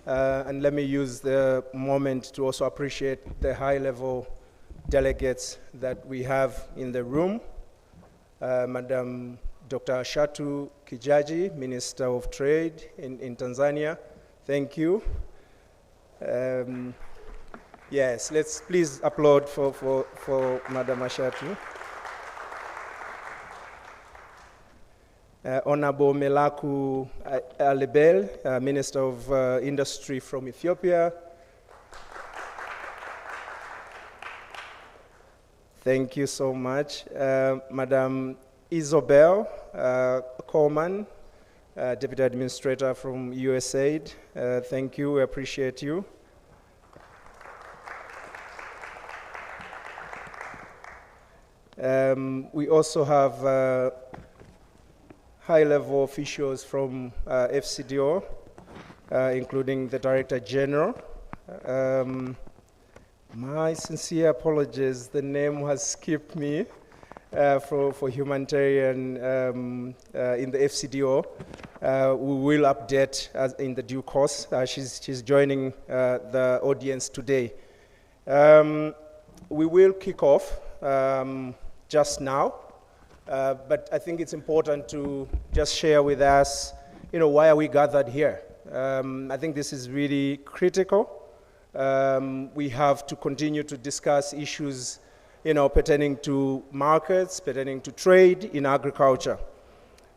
And let me use the moment to also appreciate the high-level delegates that we have in the room. Madam Dr. Ashatu Kijaji, Minister of Trade in Tanzania. Thank you. Yes, let's please applaud for Madam Ashatu. Honorable Melaku Alebel, Minister of Industry from Ethiopia. Thank you so much. Madam Isobel Coleman, Deputy Administrator from USAID. Thank you, we appreciate you. We also have high-level officials from FCDO, including the Director General. My sincere apologies, the name has skipped me for humanitarian in the FCDO. We will update in the due course. She's joining the audience today. We will kick off just now. But I think it's important to just share with us, why are we gathered here? I think this is really critical. We have to continue to discuss issues, pertaining to markets, pertaining to trade in agriculture.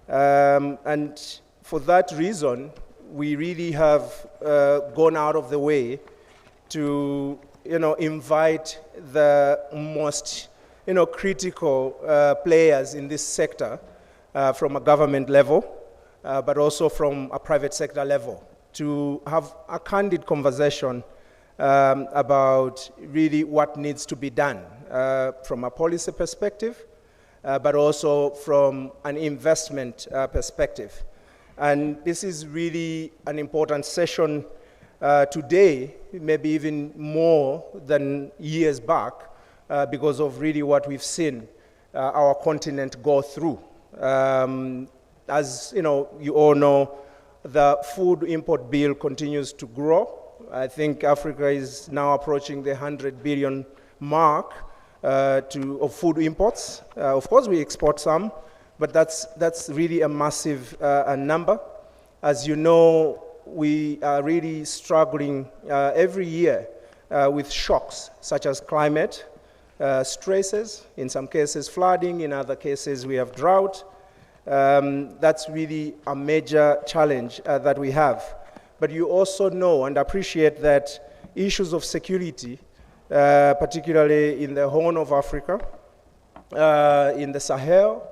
And for that reason, we really have gone out of the way to, invite the most critical players in this sector from a government level, but also from a private sector level, to have a candid conversation about really what needs to be done from a policy perspective, but also from an investment perspective. And this is really an important session today, maybe even more than years back, because of really what we've seen our continent go through. As you all know, the food import bill continues to grow. I think Africa is now approaching the 100 billion mark of food imports. Of course, we export some, but that's really a massive number. As you know, we are really struggling every year with shocks such as climate, stresses, in some cases flooding, in other cases we have drought. That's really a major challenge that we have. But you also know and appreciate that issues of security, particularly in the Horn of Africa, in the Sahel,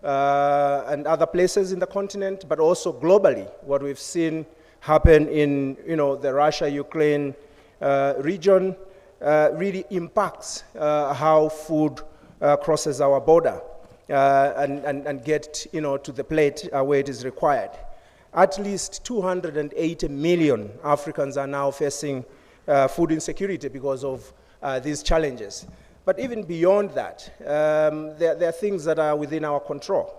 and other places in the continent, but also globally, what we've seen happen in the Russia-Ukraine region, really impacts how food crosses our border and get to the plate where it is required. At least 280 million Africans are now facing food insecurity because of these challenges. But even beyond that, there are things that are within our control.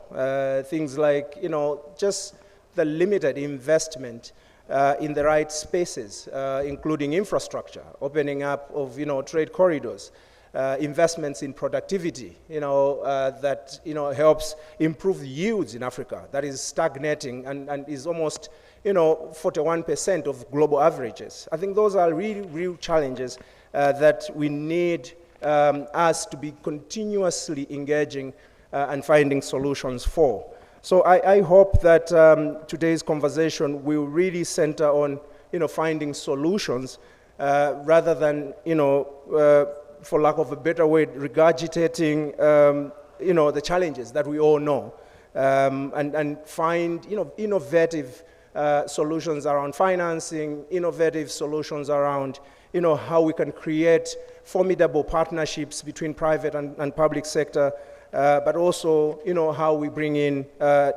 Things like just the limited investment in the right spaces, including infrastructure, opening up of trade corridors, investments in productivity, that helps improve yields in Africa. That is stagnating and is almost 41% of global averages. I think those are really real challenges that we need us to be continuously engaging and finding solutions for. So I hope that today's conversation will really center on finding solutions rather than for lack of a better word, regurgitating the challenges that we all know, and find innovative solutions around financing, innovative solutions around how we can create formidable partnerships between private and public sector, but also how we bring in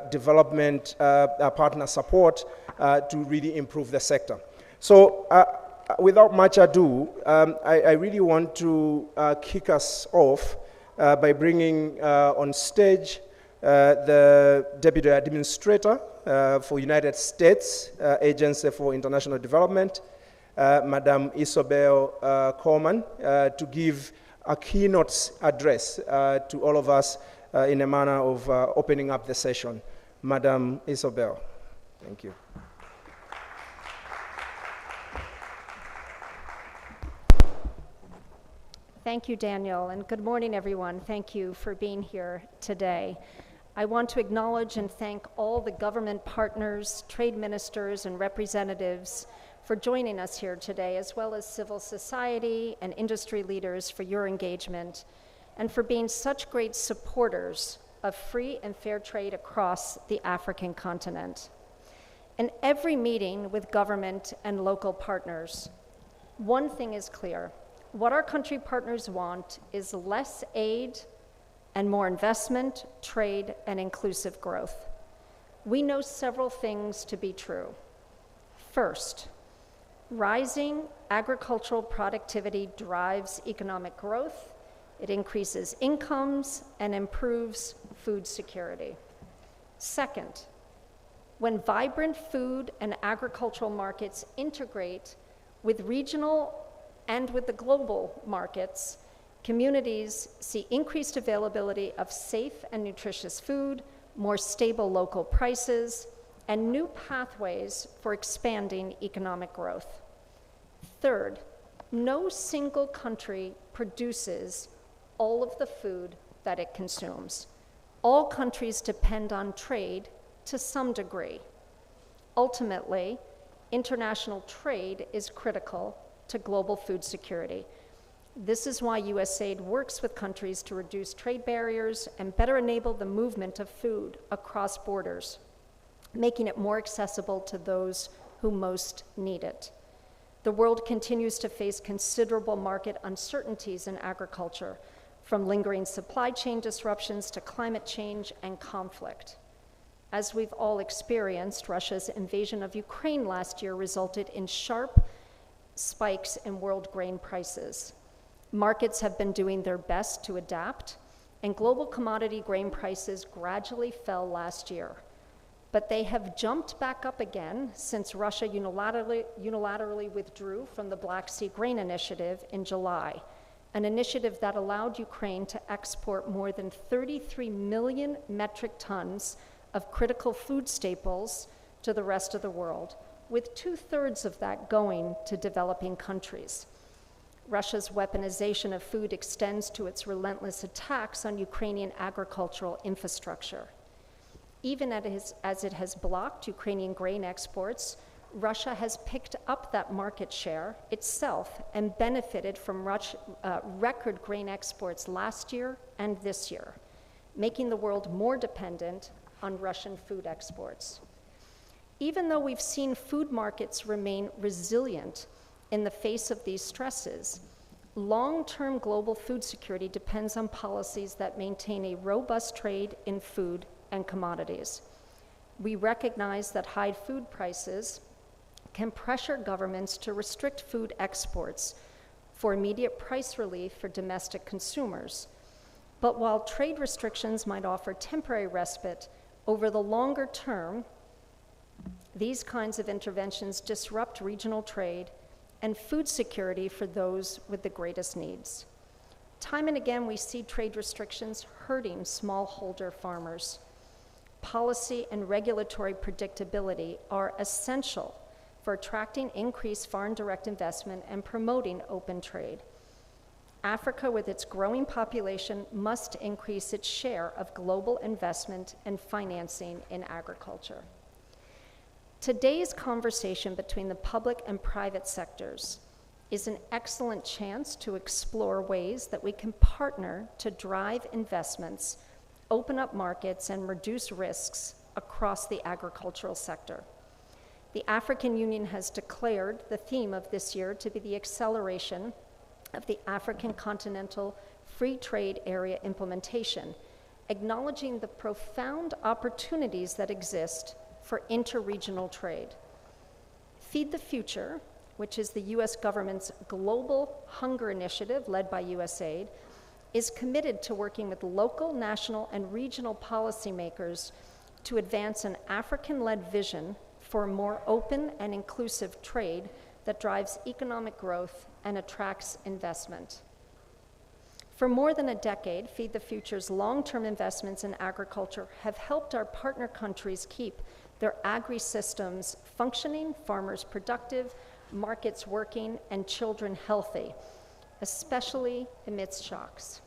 development partner support to really improve the sector. So without much ado, I really want to kick us off by bringing on stage the Deputy Administrator for United States Agency for International Development, Madam Isobel Coleman, to give a keynote address to all of us in a manner of opening up the session. Madam Isobel, thank you. Thank you, Daniel, and good morning, everyone. Thank you for being here today. I want to acknowledge and thank all the government partners, trade ministers, and representatives for joining us here today, as well as civil society and industry leaders for your engagement, and for being such great supporters of free and fair trade across the African continent. In every meeting with government and local partners, one thing is clear. What our country partners want is less aid and more investment, trade, and inclusive growth. We know several things to be true. First, rising agricultural productivity drives economic growth, it increases incomes, and improves food security. Second, when vibrant food and agricultural markets integrate with regional and with the global markets, communities see increased availability of safe and nutritious food, more stable local prices, and new pathways for expanding economic growth. Third, no single country produces all of the food that it consumes. All countries depend on trade to some degree. Ultimately, international trade is critical to global food security. This is why USAID works with countries to reduce trade barriers and better enable the movement of food across borders, making it more accessible to those who most need it. The world continues to face considerable market uncertainties in agriculture, from lingering supply chain disruptions to climate change and conflict. As we've all experienced, Russia's invasion of Ukraine last year resulted in sharp spikes in world grain prices. Markets have been doing their best to adapt, and global commodity grain prices gradually fell last year. But they have jumped back up again since Russia unilaterally withdrew from the Black Sea Grain Initiative in July, an initiative that allowed Ukraine to export more than 33 million metric tons of critical food staples to the rest of the world, with 2/3 of that going to developing countries. Russia's weaponization of food extends to its relentless attacks on Ukrainian agricultural infrastructure. Even as it has blocked Ukrainian grain exports, Russia has picked up that market share itself and benefited from record grain exports last year and this year, making the world more dependent on Russian food exports. Even though we've seen food markets remain resilient in the face of these stresses, long-term global food security depends on policies that maintain a robust trade in food and commodities. We recognize that high food prices can pressure governments to restrict food exports for immediate price relief for domestic consumers. But while trade restrictions might offer temporary respite, over the longer term, these kinds of interventions disrupt regional trade and food security for those with the greatest needs. Time and again, we see trade restrictions hurting smallholder farmers. Policy and regulatory predictability are essential for attracting increased foreign direct investment and promoting open trade. Africa, with its growing population, must increase its share of global investment and financing in agriculture. Today's conversation between the public and private sectors is an excellent chance to explore ways that we can partner to drive investments, open up markets, and reduce risks across the agricultural sector. The African Union has declared the theme of this year to be the acceleration of the African Continental Free Trade Area implementation, acknowledging the profound opportunities that exist for interregional trade. Feed the Future, which is the US government's global hunger initiative led by USAID, is committed to working with local, national, and regional policymakers to advance an African-led vision for a more open and inclusive trade that drives economic growth and attracts investment. For more than a decade, Feed the Future's long-term investments in agriculture have helped our partner countries keep their agri-systems functioning, farmers productive, markets working, and children healthy, especially amidst shocks.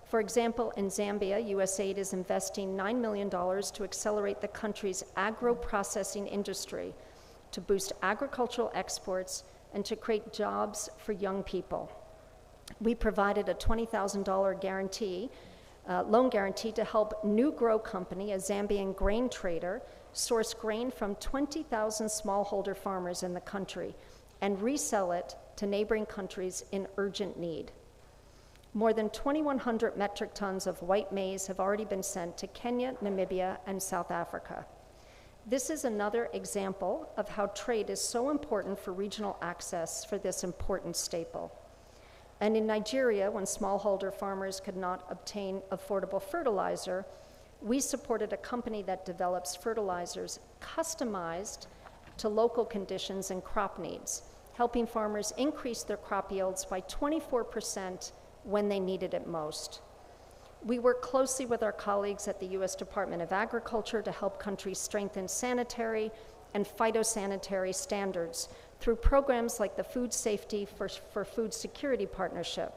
For example, in Zambia, USAID is investing $9 million to accelerate the country's agro-processing industry, to boost agricultural exports, and to create jobs for young people. We provided a $20,000 loan guarantee to help New Grow Company, a Zambian grain trader, source grain from 20,000 smallholder farmers in the country and resell it to neighboring countries in urgent need. More than 2,100 metric tons of white maize have already been sent to Kenya, Namibia, and South Africa. This is another example of how trade is so important for regional access for this important staple. And in Nigeria, when smallholder farmers could not obtain affordable fertilizer, we supported a company that develops fertilizers customized to local conditions and crop needs, helping farmers increase their crop yields by 24% when they needed it most. We work closely with our colleagues at the U.S. Department of Agriculture to help countries strengthen sanitary and phytosanitary standards through programs like the Food Safety for Food Security Partnership,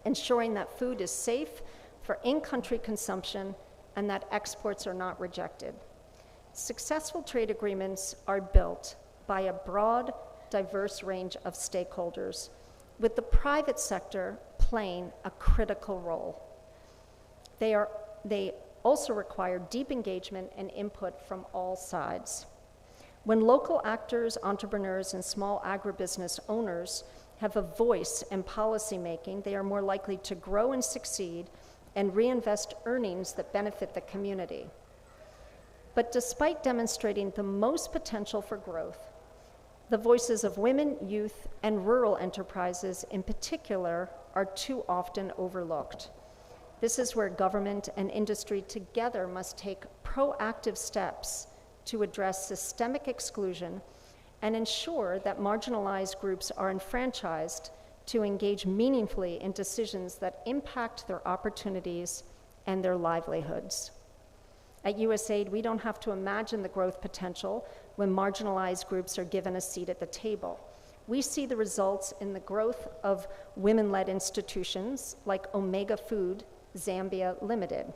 ensuring that food is safe for in-country consumption and that exports are not rejected. Successful trade agreements are built by a broad, diverse range of stakeholders, with the private sector playing a critical role. They also require deep engagement and input from all sides. When local actors, entrepreneurs, and small agribusiness owners have a voice in policymaking, they are more likely to grow and succeed and reinvest earnings that benefit the community. But despite demonstrating the most potential for growth, the voices of women, youth, and rural enterprises in particular are too often overlooked. This is where government and industry together must take proactive steps to address systemic exclusion and ensure that marginalized groups are enfranchised to engage meaningfully in decisions that impact their opportunities and their livelihoods. At USAID, we don't have to imagine the growth potential when marginalized groups are given a seat at the table. We see the results in the growth of women-led institutions like Omega Food Zambia Limited.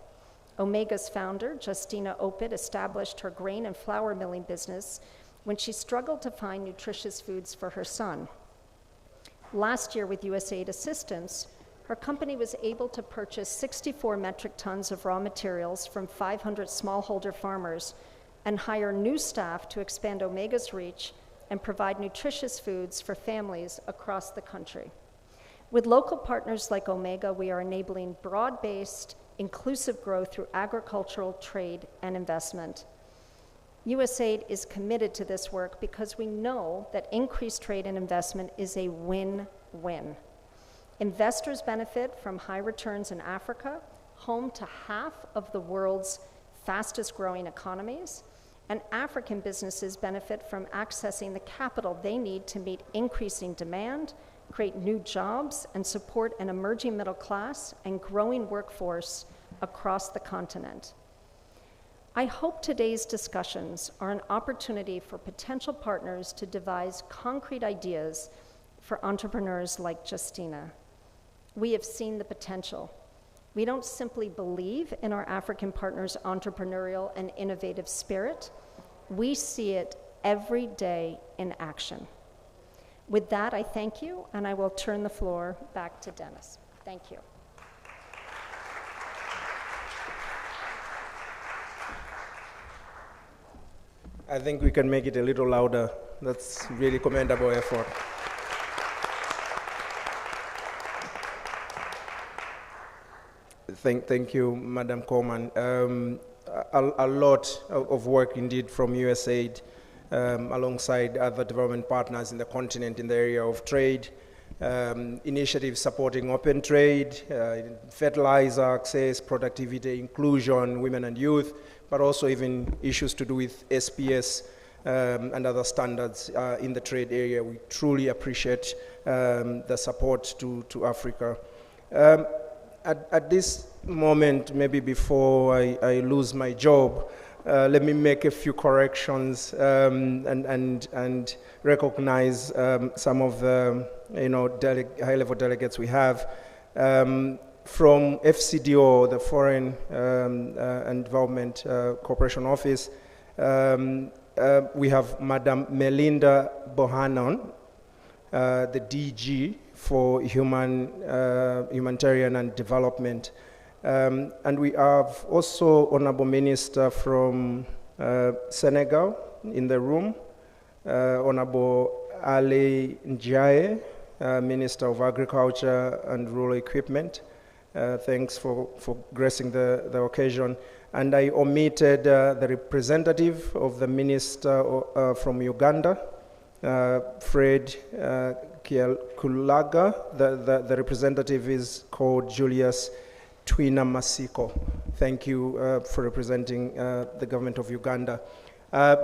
Omega's founder, Justina Opit, established her grain and flour milling business when she struggled to find nutritious foods for her son. Last year, with USAID assistance, her company was able to purchase 64 metric tons of raw materials from 500 smallholder farmers and hire new staff to expand Omega's reach and provide nutritious foods for families across the country. With local partners like Omega, we are enabling broad-based, inclusive growth through agricultural trade and investment. USAID is committed to this work because we know that increased trade and investment is a win-win. Investors benefit from high returns in Africa, home to half of the world's fastest growing economies, and African businesses benefit from accessing the capital they need to meet increasing demand, create new jobs, and support an emerging middle class and growing workforce across the continent. I hope today's discussions are an opportunity for potential partners to devise concrete ideas for entrepreneurs like Justina. We have seen the potential. We don't simply believe in our African partners' entrepreneurial and innovative spirit. We see it every day in action. With that, I thank you, and I will turn the floor back to Dennis. Thank you. I think we can make it a little louder. That's really commendable effort. Thank you, Madam Coleman. A lot of work indeed from USAID alongside other development partners in the continent in the area of trade, initiatives supporting open trade, fertilizer access, productivity, inclusion, women and youth, but also even issues to do with SPS and other standards in the trade area. We truly appreciate the support to Africa. At this moment, maybe before I lose my job, let me make a few corrections and recognize some of the high-level delegates we have. From FCDO, the Foreign and Development Cooperation Office, we have Madam Melinda Bohannon, the DG for Humanitarian and Development. And we have also Honorable Minister from Senegal in the room, Honorable Ali Ndiaye, Minister of Agriculture and Rural Equipment. Thanks for gracing the occasion. And I omitted the representative of the minister from Uganda, Fred Kulaga. The representative is called Julius Twina Masiko. Thank you for representing the government of Uganda.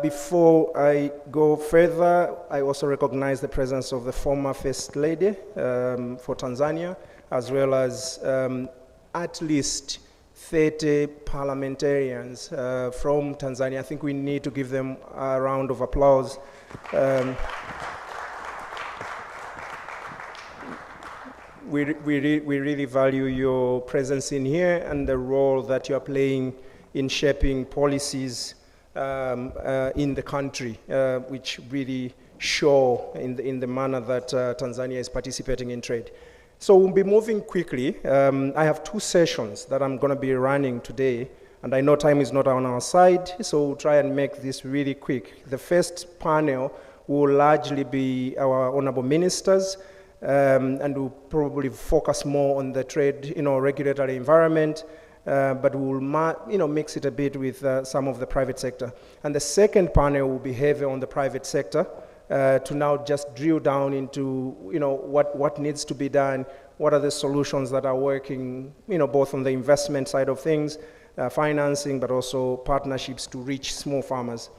Before I go further, I also recognize the presence of the former First Lady for Tanzania, as well as at least 30 parliamentarians from Tanzania. I think we need to give them a round of applause. We really value your presence in here and the role that you are playing in shaping policies in the country, which really show in the manner that Tanzania is participating in trade. So we'll be moving quickly. I have 2 sessions that I'm going to be running today, and I know time is not on our side, so we'll try and make this really quick. The first panel will largely be our honorable ministers, and we'll probably focus more on the trade, regulatory environment, but we'll mix it a bit with some of the private sector. And the second panel will be heavy on the private sector, to now just drill down into what needs to be done, what are the solutions that are working, both on the investment side of things, financing, but also partnerships to reach small farmers.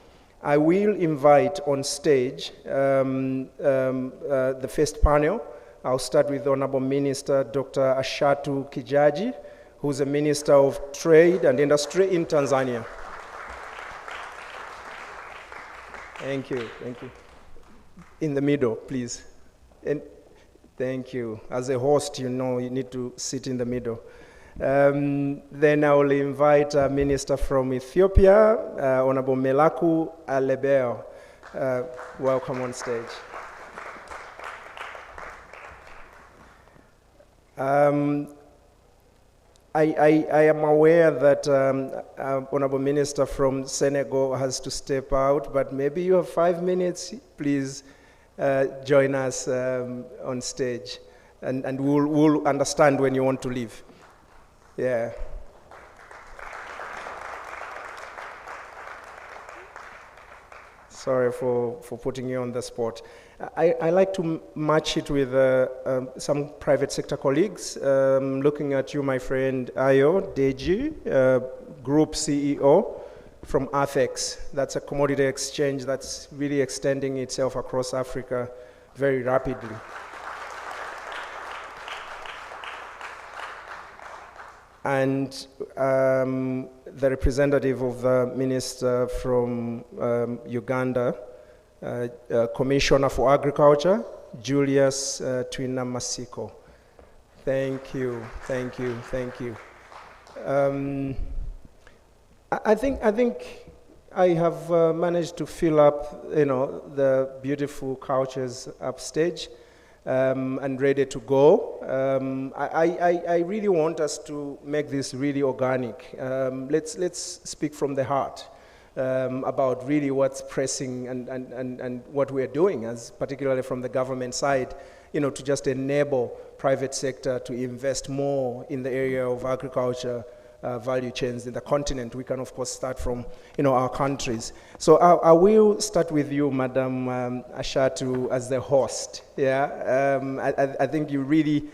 I will invite on stage the first panel. I'll start with Honorable Minister Dr. Ashatu Kijaji, who's the Minister of Trade and Industry in Tanzania. Thank you. In the middle, please. And thank you. As a host, you need to sit in the middle. Then I will invite a minister from Ethiopia, Honorable Melaku Alebeo. Welcome on stage. I am aware that Honorable Minister from Senegal has to step out, but maybe you have 5 minutes. Please join us on stage, and we'll understand when you want to leave. Yeah. Sorry for putting you on the spot. I like to match it with some private sector colleagues. Looking at you, my friend Ayo Deji, Group CEO from AFEX. That's a commodity exchange that's really extending itself across Africa very rapidly. And the representative of the minister from Uganda, Commissioner for Agriculture, Julius Twina Masiko. Thank you. I think I have managed to fill up, the beautiful couches upstage. And ready to go. I really want us to make this really organic. Let's speak from the heart about really what's pressing and what we're doing, as particularly from the government side, to just enable private sector to invest more in the area of agriculture, value chains in the continent. We can, of course, start from our countries. So I will start with you, Madam Ashatu, as the host. Yeah, I think you really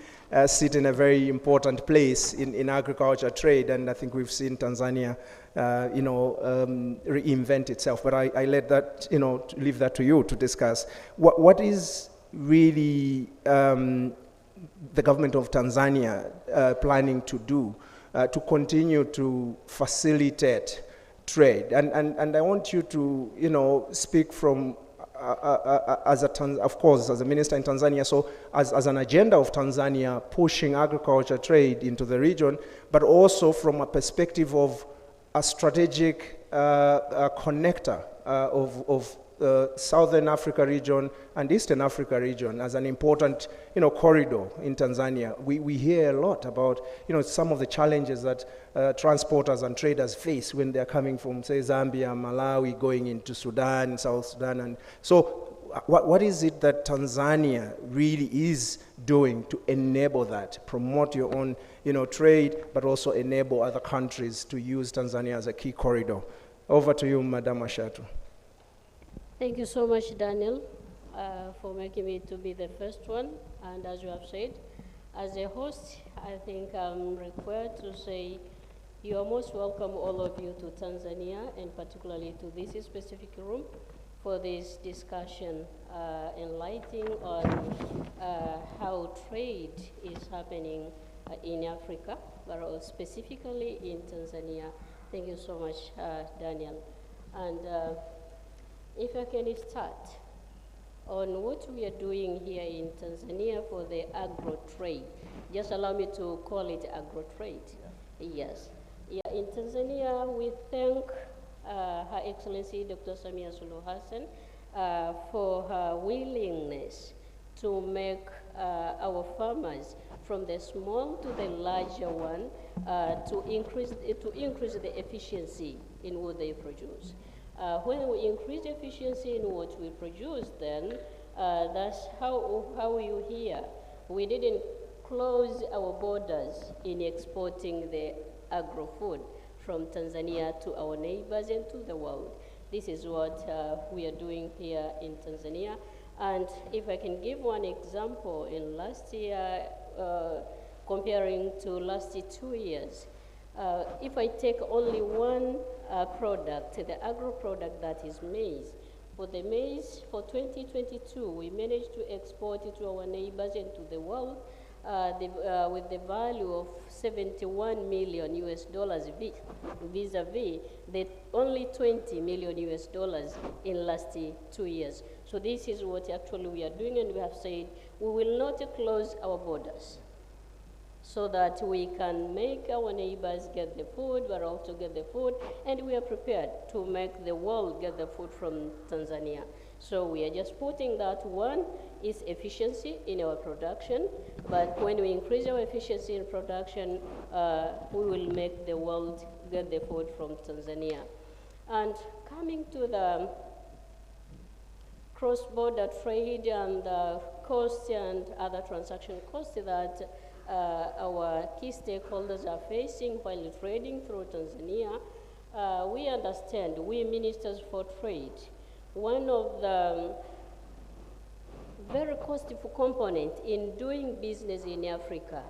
sit in a very important place in agriculture trade, and I think we've seen Tanzania reinvent itself. But I let that, leave that to you to discuss. What is really the government of Tanzania planning to do to continue to facilitate trade? And I want you to, speak from, of course, as a minister in Tanzania, so as an agenda of Tanzania pushing agriculture trade into the region, but also from a perspective of a strategic connector of Southern Africa region and Eastern Africa region as an important, corridor in Tanzania. We hear a lot about, some of the challenges that transporters and traders face when they're coming from, say, Zambia, Malawi, going into Sudan, South Sudan. And so what is it that Tanzania really is doing to enable that, promote your own, trade, but also enable other countries to use Tanzania as a key corridor? Over to you, Madam Ashatu. Thank you so much, Daniel, for making me to be the first one. And as you have said, as a host, I think I'm required to say you are most welcome, all of you, to Tanzania, and particularly to this specific room for this discussion, enlightening on how trade is happening in Africa, but specifically in Tanzania. Thank you so much, Daniel. And if I can start on what we are doing here in Tanzania for the agro-trade. Just allow me to call it agro-trade. Yes. Yeah, in Tanzania, we thank Her Excellency Dr. Samia Suluhu Hassan for her willingness to make our farmers from the small to the larger one to increase the efficiency in what they produce. When we increase efficiency in what we produce, then that's how you hear. We didn't close our borders in exporting the agro-food from Tanzania to our neighbors and to the world. This is what we are doing here in Tanzania. And if I can give one example, in last year, comparing to last 2 years, if I take only one product, the agro product that is maize, for the maize for 2022, we managed to export it to our neighbors and to the world with the value of $71 million vis-a-vis the only $20 million in last 2 years. So this is what actually we are doing, and we have said we will not close our borders, so that we can make our neighbors get the food, but also get the food, and we are prepared to make the world get the food from Tanzania. So we are just putting that one is efficiency in our production, but when we increase our efficiency in production, we will make the world get the food from Tanzania. And coming to the cross-border trade and costs and other transaction costs that our key stakeholders are facing while trading through Tanzania, we understand, we ministers for trade, one of the very costly component in doing business in Africa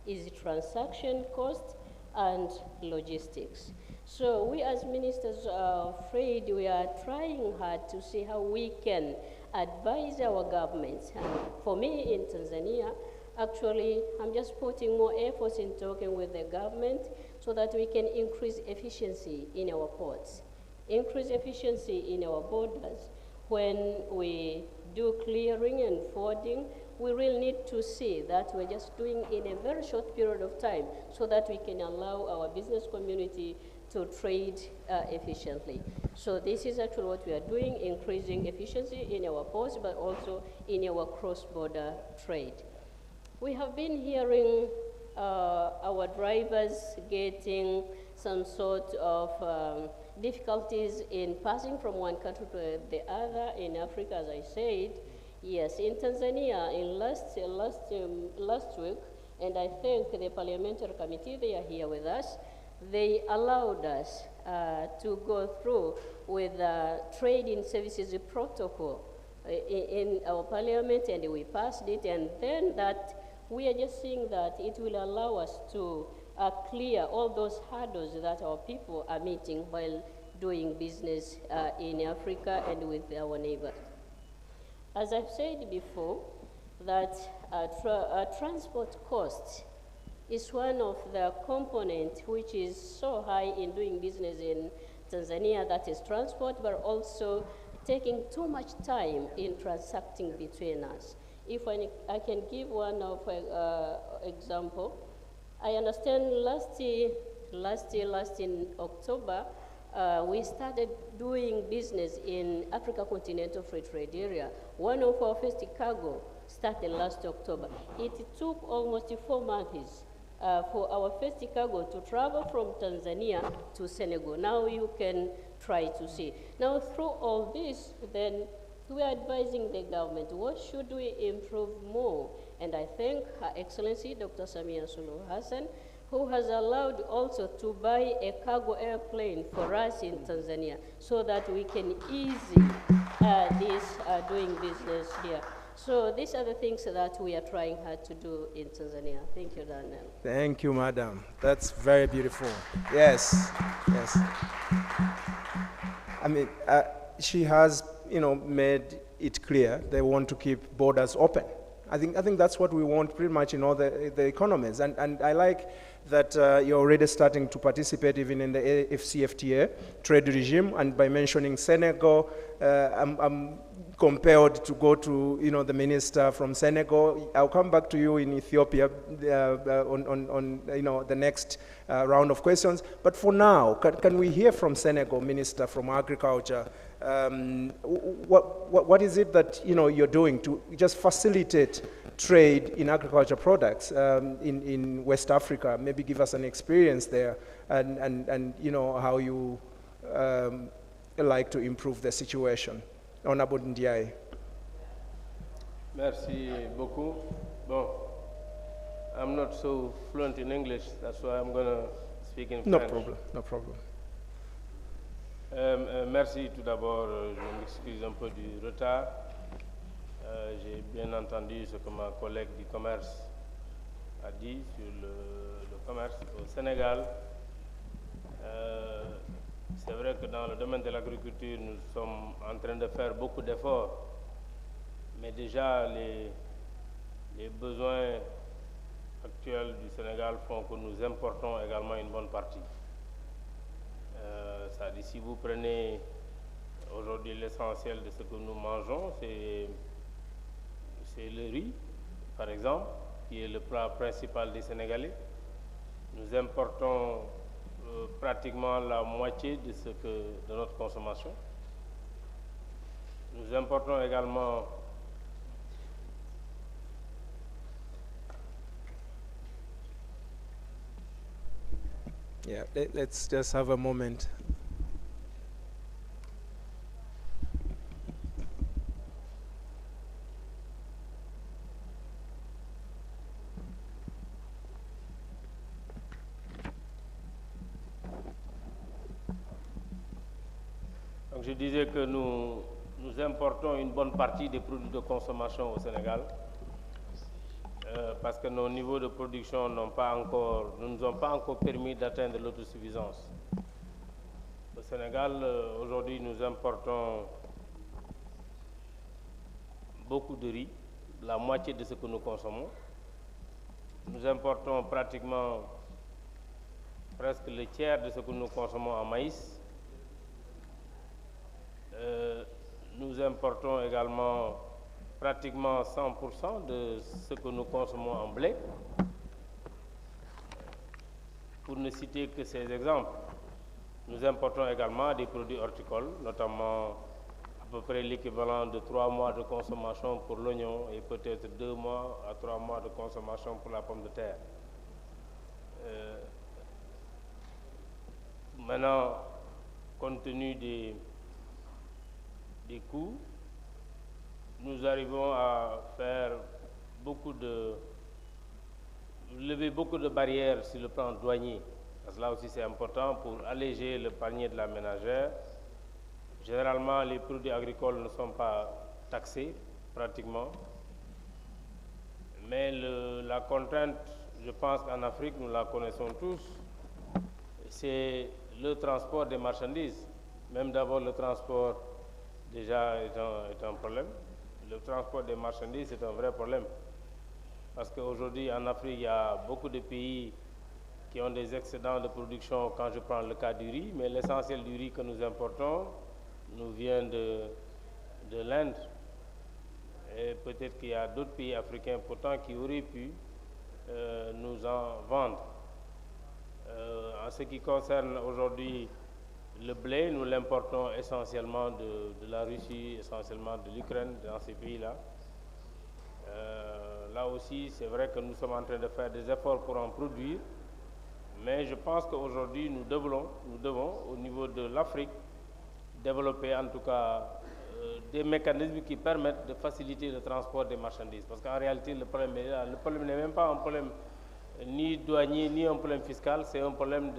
is transaction cost and logistics. So we as ministers of trade, we are trying hard to see how we can advise our governments. And for me in Tanzania, actually, I'm just putting more efforts in talking with the government so that we can increase efficiency in our ports, increase efficiency in our borders. When we do clearing and forwarding, we really need to see that we're just doing in a very short period of time so that we can allow our business community to trade efficiently. So this is actually what we are doing, increasing efficiency in our ports, but also in our cross-border trade. We have been hearing our drivers getting some sort of difficulties in passing from one country to the other in Africa, as I said. Yes, in Tanzania, in last week, and I thank the parliamentary committee, they are here with us, they allowed us to go through with trade in services protocol in our parliament, and we passed it, and then that we are just seeing that it will allow us to clear all those hurdles that our people are meeting while doing business in Africa and with our neighbors. As I've said before, that transport cost is one of the components which is so high in doing business in Tanzania, that is transport, but also taking too much time in transacting between us. If I can give one of example, I understand last in October, we started doing business in Africa Continental Free Trade Area. One of our first cargo started last October. It took almost 4 months for our first cargo to travel from Tanzania to Senegal. Now you can try to see. Now through all this, then we are advising the government, what should we improve more? And I thank Her Excellency Dr. Samia Suluhu Hassan, who has allowed also to buy a cargo airplane for us in Tanzania so that we can easy doing business here. So these are the things that we are trying hard to do in Tanzania. Thank you, Daniel. Thank you, madam. That's very beautiful. Yes, yes. I mean, she has, made it clear they want to keep borders open. I think that's what we want pretty much in all the economies. And I like that you're already starting to participate even in the AFCFTA trade regime. And by mentioning Senegal, I'm compelled to go to the minister from Senegal. I'll come back to you in Ethiopia on the next round of questions. But for now, can we hear from Senegal, Minister from Agriculture? What is it that you're doing to just facilitate trade in agriculture products in West Africa? Maybe give us an experience there, and how you like to improve the situation. Honorable Ndiaye. Merci beaucoup. Bon, I'm not so fluent in English, that's why I'm going to speak in French. No problem. Merci tout d'abord, je m'excuse un peu du retard. J'ai bien entendu ce que ma collègue du commerce a dit sur le commerce au Sénégal. C'est vrai que dans le domaine de l'agriculture, nous sommes en train de faire beaucoup d'efforts, mais déjà les besoins actuels du Sénégal font que nous importons également une bonne partie. C'est-à-dire, si vous prenez aujourd'hui l'essentiel de ce que nous mangeons, c'est le riz, par exemple, qui est le plat principal des Sénégalais. Nous importons pratiquement la moitié de notre consommation. Nous importons également Yeah, let's just have a moment. Donc je disais que nous importons une bonne partie des produits de consommation au Sénégal. Parce que nos niveaux de production ne nous ont pas encore permis d'atteindre l'autosuffisance. Au Sénégal, aujourd'hui, nous importons beaucoup de riz, la moitié de ce que nous consommons. Nous importons pratiquement presque le tiers de ce que nous consommons en maïs. Nous importons également pratiquement 100% de ce que nous consommons en blé. Pour ne citer que ces exemples, nous importons également des produits horticoles, notamment à peu près l'équivalent de 3 mois de consommation pour l'oignon et peut-être 2 mois à 3 mois de consommation pour la pomme de terre. Maintenant, compte tenu des coûts, nous arrivons à lever beaucoup de barrières sur le plan douanier. Parce que là aussi c'est important pour alléger le panier de la ménagère. Généralement, les produits agricoles ne sont pas taxés, pratiquement. Mais la contrainte je pense qu'en Afrique, nous la connaissons tous, c'est le transport des marchandises. Même d'abord, le transport déjà est un problème. Le transport des marchandises, c'est un vrai problème. Parce qu'aujourd'hui, en Afrique, il y a beaucoup de pays qui ont des excédents de production, quand je prends le cas du riz, mais l'essentiel du riz que nous importons nous vient de l'Inde. Et peut-être qu'il y a d'autres pays africains pourtant qui auraient pu nous en vendre. En ce qui concerne aujourd'hui le blé, nous l'importons essentiellement de la Russie, essentiellement de l'Ukraine, dans ces pays-là. Là aussi, c'est vrai que nous sommes en train de faire des efforts pour en produire, mais je pense qu'aujourd'hui, nous devons, au niveau de l'Afrique, développer en tout cas des mécanismes qui permettent de faciliter le transport des marchandises. Parce qu'en réalité, le problème est là. Le problème n'est même pas un problème ni douanier, ni un problème fiscal, c'est un problème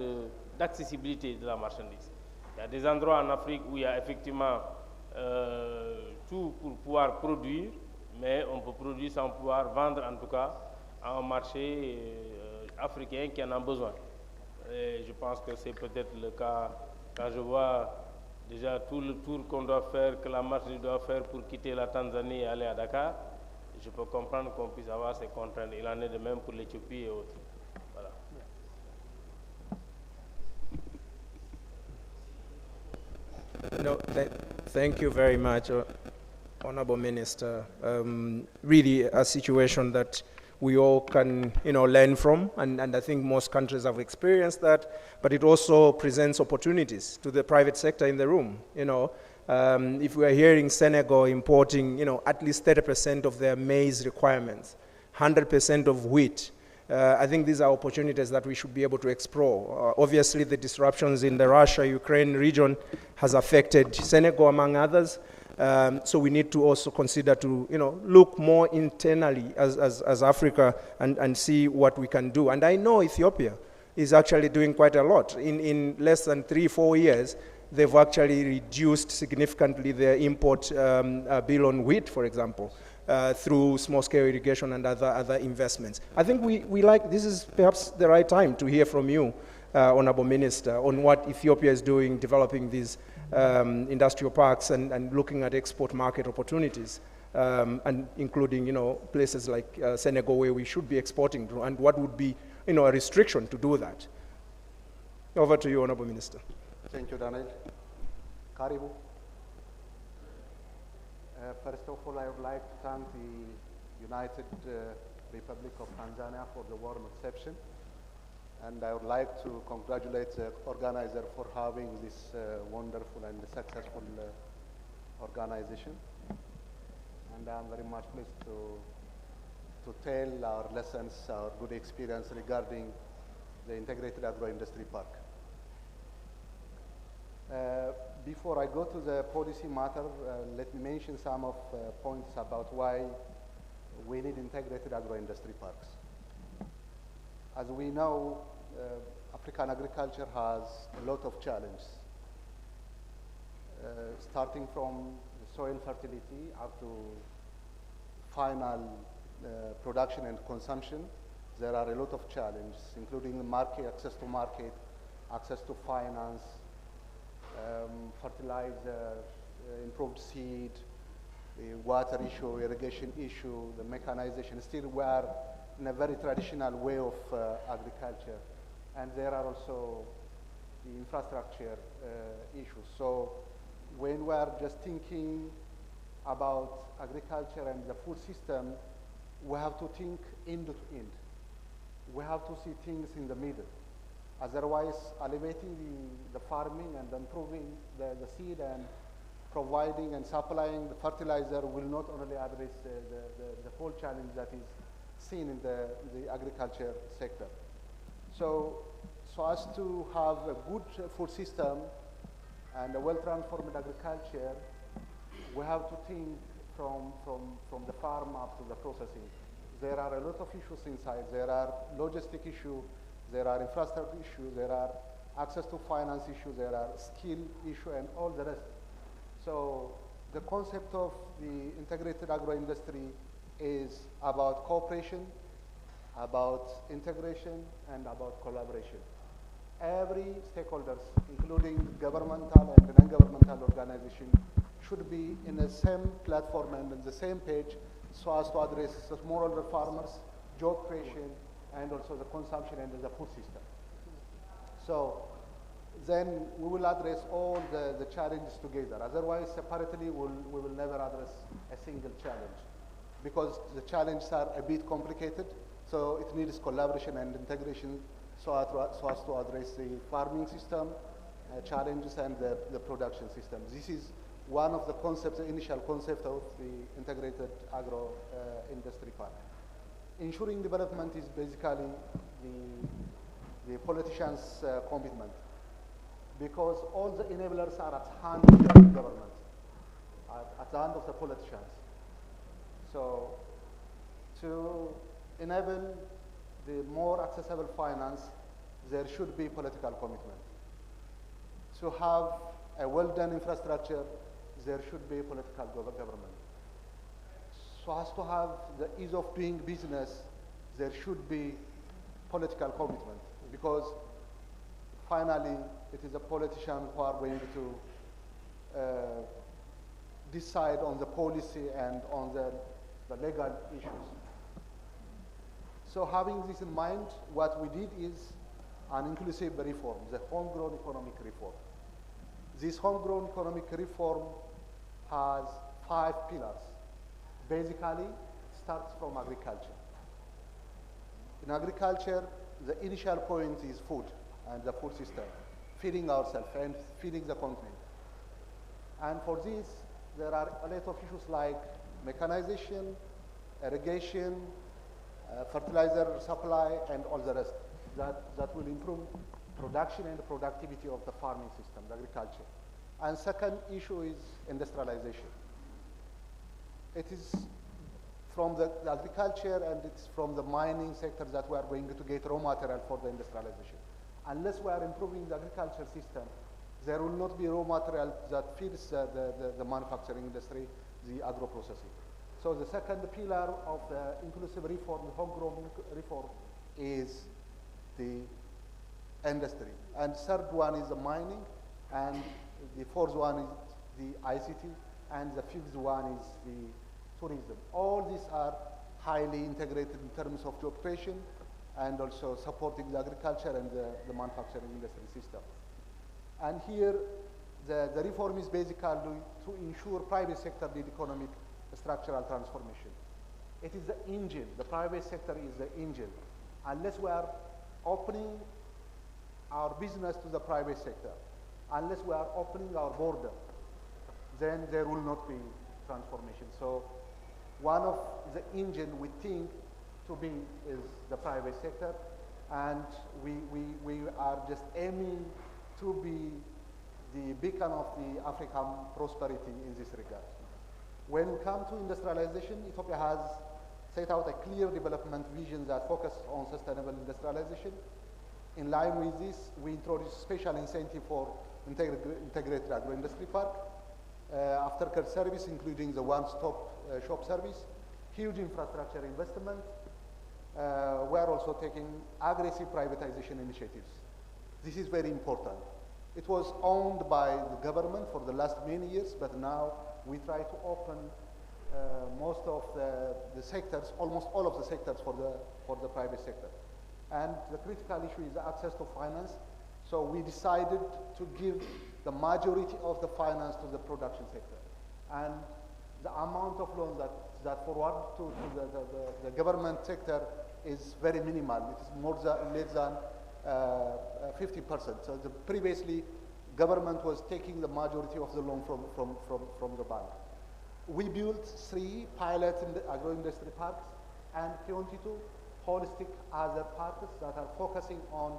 d'accessibilité de la marchandise. Il y a des endroits en Afrique où il y a effectivement tout pour pouvoir produire, mais on peut produire sans pouvoir vendre en tout cas à un marché africain qui en a besoin. Et je pense que c'est peut-être le cas quand je vois déjà tout le tour qu'on doit faire, que la marchandise doit faire pour quitter la Tanzanie et aller à Dakar. Je peux comprendre qu'on puisse avoir ces contraintes. Il en est de même pour l'Éthiopie et autres. Voilà. No, thank you very much, Honorable Minister. Really a situation that we all can, learn from, and I think most countries have experienced that, but it also presents opportunities to the private sector in the room, If we are hearing Senegal importing, at least 30% of their maize requirements, 100% of wheat, I think these are opportunities that we should be able to explore. Obviously, the disruptions in the Russia-Ukraine region has affected Senegal, among others. So we need to also consider to, look more internally as Africa and see what we can do. And I know Ethiopia is actually doing quite a lot. In less than 3-4 years, they've actually reduced significantly their import bill on wheat, for example, through small-scale irrigation and other investments. I think this is perhaps the right time to hear from you, Honorable Minister, on what Ethiopia is doing, developing these industrial parks and looking at export market opportunities, and including, places like Senegal where we should be exporting to, and what would be, a restriction to do that. Over to you, Honorable Minister. Thank you, Daniel. Karibu. First of all, I would like to thank the United Republic of Tanzania for the warm reception. And I would like to congratulate the organizer for having this wonderful and successful organization. And I'm very much pleased to tell our lessons, our good experience regarding the Integrated Agro-Industry Park. Before I go to the policy matter, let me mention some of points about why we need integrated agro-industry parks. As we know, African agriculture has a lot of challenges, starting from the soil fertility up to final production and consumption. There are a lot of challenges, including the market, access to market, access to finance, fertilizer, improved seed, the water issue, irrigation issue, the mechanization. Still, we are in a very traditional way of agriculture. And there are also the infrastructure issues. So when we are just thinking about agriculture and the food system, we have to think end to end. We have to see things in the middle. Otherwise, elevating the farming and improving the seed and providing and supplying the fertilizer will not only address the whole challenge that is seen in the agriculture sector. So as to have a good food system and a well-transformed agriculture, we have to think from the farm up to the processing. There are a lot of issues inside. There are logistic issues, there are infrastructure issues, there are access to finance issues, there are skill issues, and all the rest. So the concept of the integrated agro-industry is about cooperation, about integration, and about collaboration. Every stakeholders, including governmental and non-governmental organization, should be in the same platform and on the same page so as to address the smallholder farmers, job creation, and also the consumption and the food system. So then we will address all the challenges together. Otherwise, separately, we will never address a single challenge because the challenges are a bit complicated. So it needs collaboration and integration so as to address the farming system challenges and the production system. This is one of the concepts, the initial concept of the integrated agro industry park. Ensuring development is basically the politicians' commitment because all the enablers are at hand of the government, at the hand of the politicians. So to enable the more accessible finance, there should be political commitment. To have a well-done infrastructure, there should be political government. So as to have the ease of doing business, there should be political commitment because finally it is the politicians who are going to decide on the policy and on the legal issues. So having this in mind, what we did is an inclusive reform, the homegrown economic reform. This homegrown economic reform has 5 pillars. Basically, it starts from agriculture. In agriculture, the initial point is food and the food system, feeding ourselves and feeding the continent. And for this, there are a lot of issues like mechanization, irrigation, fertilizer supply, and all the rest that will improve production and productivity of the farming system, the agriculture. And second issue is industrialization. It is from the agriculture and it's from the mining sector that we are going to get raw material for the industrialization. Unless we are improving the agriculture system, there will not be raw material that feeds the manufacturing industry, the agro-processing. So the second pillar of the inclusive reform, the homegrown reform, is the industry. And third one is the mining, and the fourth one is the ICT, and the fifth one is the tourism. All these are highly integrated in terms of job creation and also supporting the agriculture and the manufacturing industry system. And here, the reform is basically to ensure private sector lead economic structural transformation. It is the engine, the private sector is the engine. Unless we are opening our business to the private sector, unless we are opening our border, then there will not be transformation. So one of the engine we think to be is the private sector, and we are just aiming to be the beacon of the African prosperity in this regard. When we come to industrialization, Ethiopia has set out a clear development vision that focuses on sustainable industrialization. In line with this, we introduced special incentive for integrated agro-industry park, aftercare service, including the one-stop shop service, huge infrastructure investment. We are also taking aggressive privatization initiatives. This is very important. It was owned by the government for the last many years, but now we try to open most of the sectors, almost all of the sectors for the private sector. And the critical issue is access to finance. So we decided to give the majority of the finance to the production sector. And the amount of loans that forward to the government sector is very minimal. It is more than less than 50%. So previously, government was taking the majority of the loan from the bank. We built 3 pilot agro-industry parks and 22 holistic other parks that are focusing on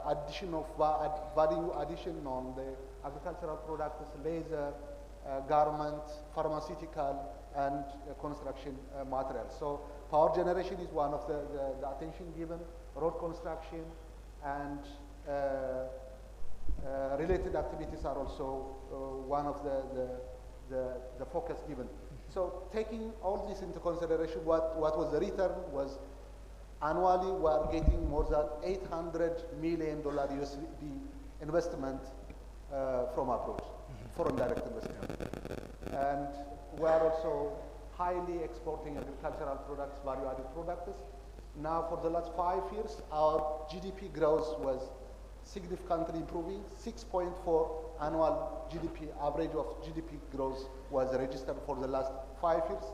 addition of value addition on the agricultural products, laser, garment, pharmaceutical, and construction materials. So power generation is one of the attention given, road construction, and related activities are also one of the focus given. So taking all this into consideration, what was the return was annually we are getting more than $800 million USD investment from abroad, foreign direct investment. And we are also highly exporting agricultural products, value-added products. Now, for the last 5 years, our GDP growth was significantly improving. 6.4 annual GDP, average of GDP growth was registered for the last 5 years.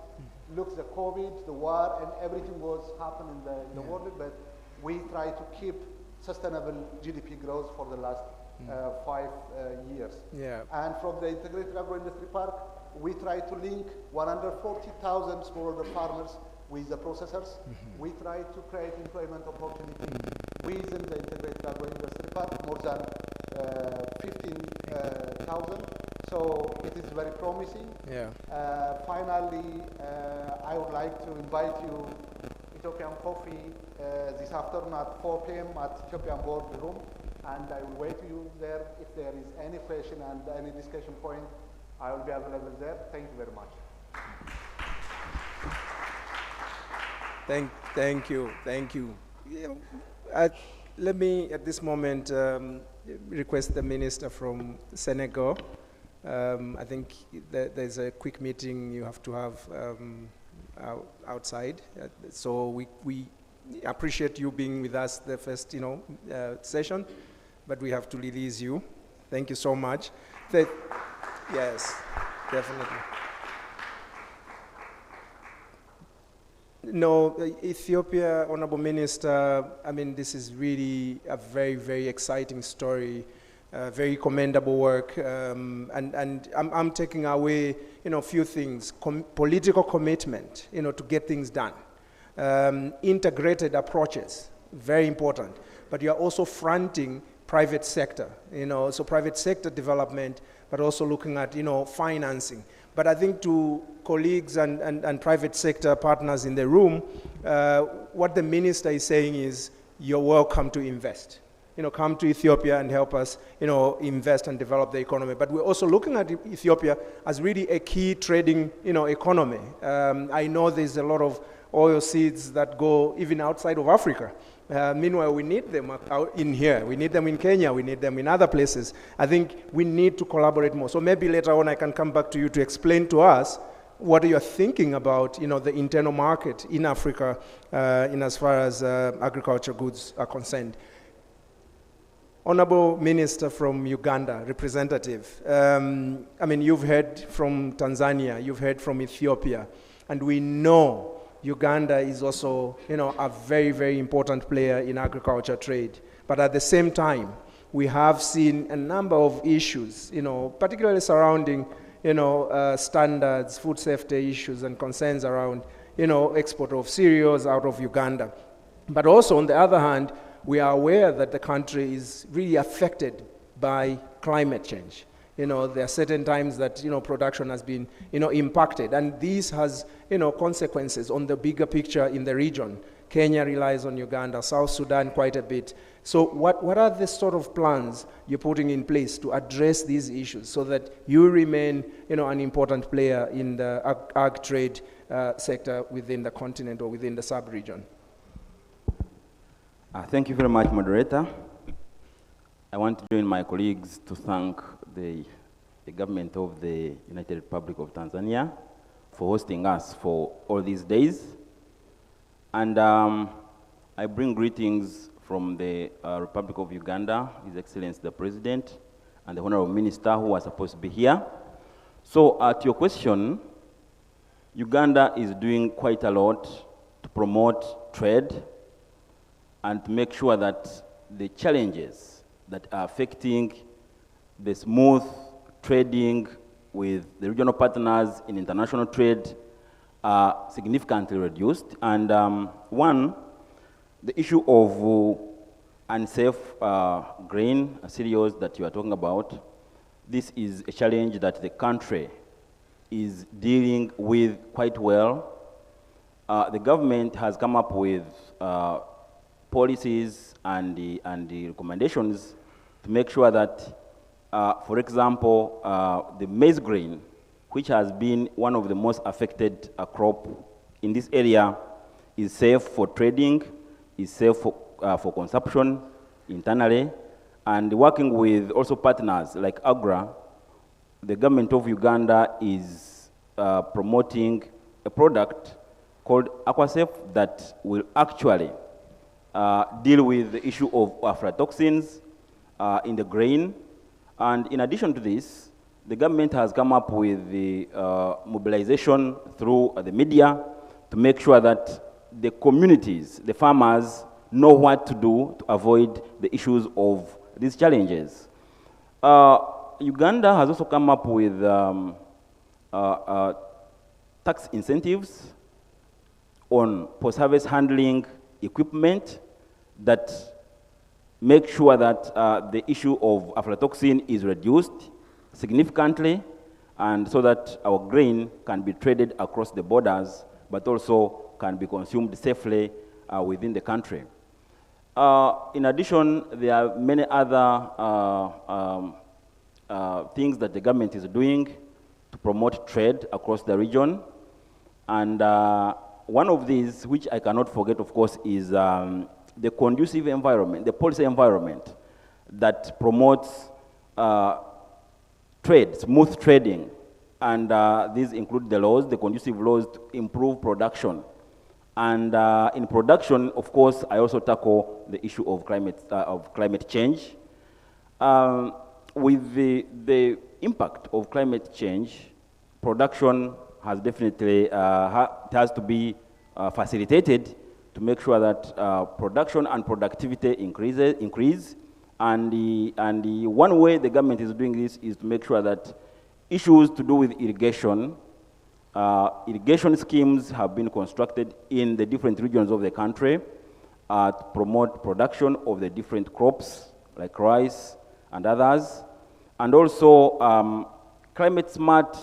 Look, the COVID, the war, and everything was happening in the world, but we try to keep sustainable GDP growth for the last 5 years. Yeah. And from the integrated agro-industry park, we try to link 140,000 smallholder farmers with the processors. We try to create employment opportunity within the integrated agro-industry park, more than 15,000. So it is very promising. Yeah. Finally, I would like to invite you Ethiopian coffee this afternoon at 4 p.m. at Ethiopian board room, and I will wait for you there. If there is any question and any discussion point, I will be available there. Thank you very much. Thank you. Let me, at this moment, request the minister from Senegal. I think there's a quick meeting you have to have outside. So we appreciate you being with us the first, session, but we have to release you. Thank you so much. Yes, definitely. No, Ethiopia, Honorable Minister, I mean, this is really a very, very exciting story, very commendable work, and I'm taking away, a few things. Political commitment, to get things done. Integrated approaches, very important. But you're also fronting private sector, so private sector development, but also looking at, financing. But I think to colleagues and private sector partners in the room, what the minister is saying is, you're welcome to invest. Come to Ethiopia and help us, invest and develop the economy. But we're also looking at Ethiopia as really a key trading, economy. I know there's a lot of oil seeds that go even outside of Africa. Meanwhile, we need them out in here. We need them in Kenya. We need them in other places. I think we need to collaborate more. So maybe later on I can come back to you to explain to us what you're thinking about, the internal market in Africa in as far as agriculture goods are concerned. Honorable Minister from Uganda, representative. I mean, you've heard from Tanzania, you've heard from Ethiopia, and we know Uganda is also, a very, very important player in agriculture trade. But at the same time, we have seen a number of issues, particularly surrounding, standards, food safety issues and concerns around, export of cereals out of Uganda. But also, on the other hand, we are aware that the country is really affected by climate change. There are certain times that, production has been, impacted. And this has, consequences on the bigger picture in the region. Kenya relies on Uganda, South Sudan quite a bit. So what are the sort of plans you're putting in place to address these issues so that you remain, an important player in the ag trade sector within the continent or within the sub-region? Thank you very much, moderator. I want to join my colleagues to thank the government of the United Republic of Tanzania for hosting us for all these days. And I bring greetings from the Republic of Uganda, His Excellency the President, and the Honorable Minister who was supposed to be here. So to your question, Uganda is doing quite a lot to promote trade and to make sure that the challenges that are affecting the smooth trading with the regional partners in international trade are significantly reduced. And one, the issue of unsafe grain cereals that you are talking about, this is a challenge that the country is dealing with quite well. The government has come up with policies and the recommendations to make sure that, for example, the maize grain, which has been one of the most affected crop in this area, is safe for trading, is safe for consumption internally, and working with also partners like AGRA, the government of Uganda is promoting a product called Aquasafe that will actually deal with the issue of aflatoxins in the grain. And in addition to this, the government has come up with the mobilization through the media to make sure that the communities, the farmers, know what to do to avoid the issues of these challenges. Uganda has also come up with tax incentives on post-harvest handling equipment that make sure that the issue of aflatoxin is reduced significantly, and so that our grain can be traded across the borders, but also can be consumed safely within the country. In addition, there are many other things that the government is doing to promote trade across the region. And one of these, which I cannot forget, of course, is the conducive environment, the policy environment that promotes trade, smooth trading. And these include the laws, the conducive laws to improve production. And in production, of course, I also tackle the issue of climate change. With the impact of climate change, production has definitely has to be facilitated to make sure that production and productivity increase. And the one way the government is doing this is to make sure that issues to do with irrigation, irrigation schemes have been constructed in the different regions of the country to promote production of the different crops like rice and others. And also climate smart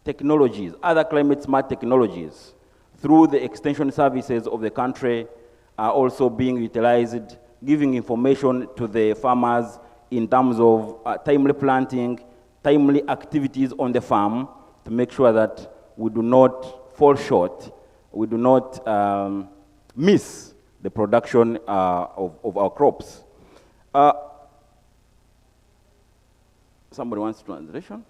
technologies, other climate smart technologies through the extension services of the country are also being utilized, giving information to the farmers in terms of timely planting, timely activities on the farm to make sure that we do not fall short, we do not miss the production of our crops. Somebody wants translation?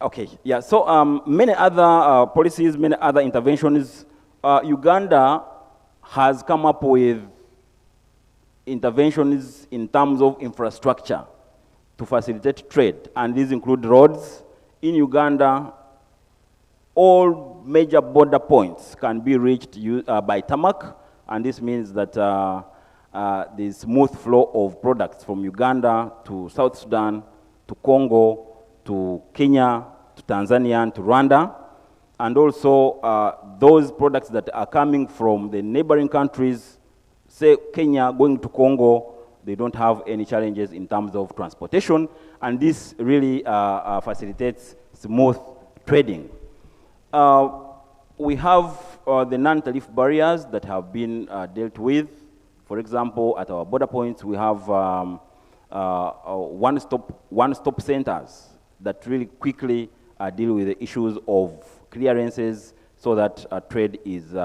Okay, yeah, so many other policies, many other interventions. Uganda has come up with interventions in terms of infrastructure to facilitate trade, and these include roads. In Uganda, all major border points can be reached by tarmac, and this means that the smooth flow of products from Uganda to South Sudan, to Congo, to Kenya, to Tanzania, and to Rwanda, and also those products that are coming from the neighboring countries, say Kenya going to Congo, they don't have any challenges in terms of transportation, and this really facilitates smooth trading. We have the non-tariff barriers that have been dealt with. For example, at our border points, we have one-stop centers that really quickly deal with the issues of clearances so that trade is